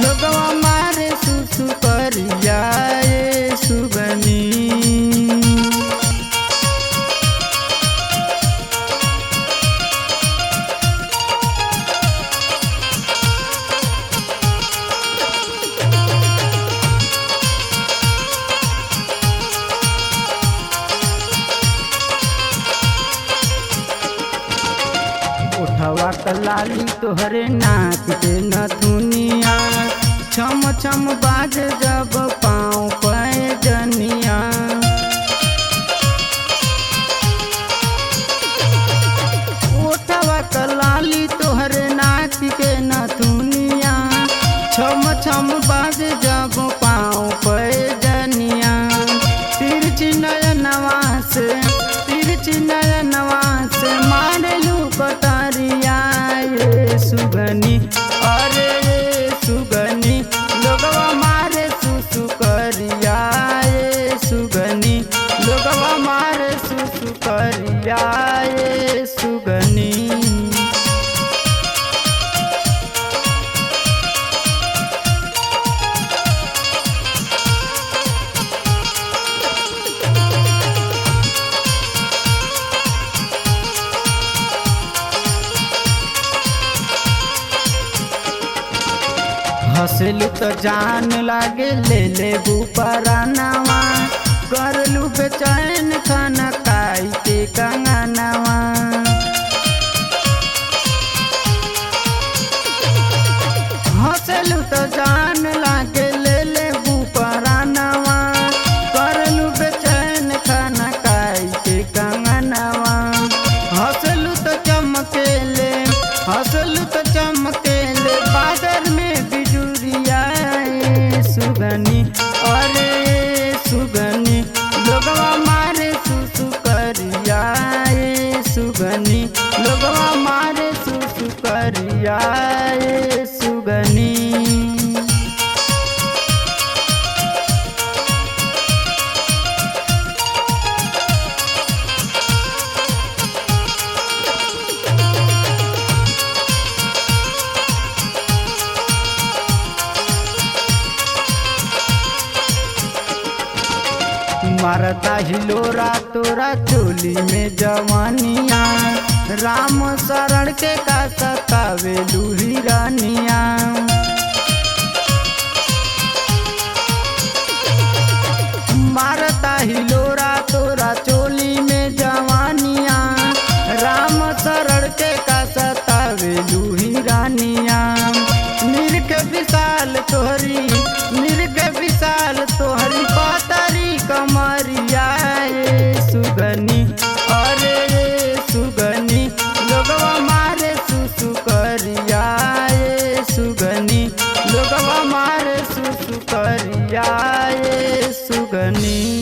लोगवा मारे सुसु करिया ए सुगनी। उठवा कलाली तोहरे नाक के नथुनिया, छम छम बाज जब पाँव पे जनिया। उठवा कलाली तोहरे नाक के नथुनिया, छम छम बाज जब पाँव पे जनिया। तिरछी नयनवा से मारलू कटरिया ये सुगनी। अरे ये सुगनी लोगवा मारे सुसु करिया ये सुगनी। लोगवा मारे सुसु करिया ये सुगनी। हंसलू तो जान लागे ले ले बुपरानवा, करलू बेचैन खाना खाई के कंगनवा। हंसलू तो जान लागे ले ले बुपरानवा, करलू बेचैन खाना खाई के कंगनवा। हंसलू तो चमकेले बादल में सुगनी। अरे सुगनी लोगवा मारे सुसु करिया ये सुगनी। लोगवा मारे सुसु करिया ये सुगनी। मारता हिलोरा तोरा चोली में जवानिया, राम शरण के का सतावे हिरानिया। मारता हिलोरा तोरा चोली में जवानिया, राम शरण के का सतावे हिरानिया। निर्ग विशाल तोहरी पातरी कमरिया ये सुगनी। अरे ये सुगनी लोगवा मारे सुसु करिया ये सुगनी। लोगवा मारे सुसु करिया ये सुगनी।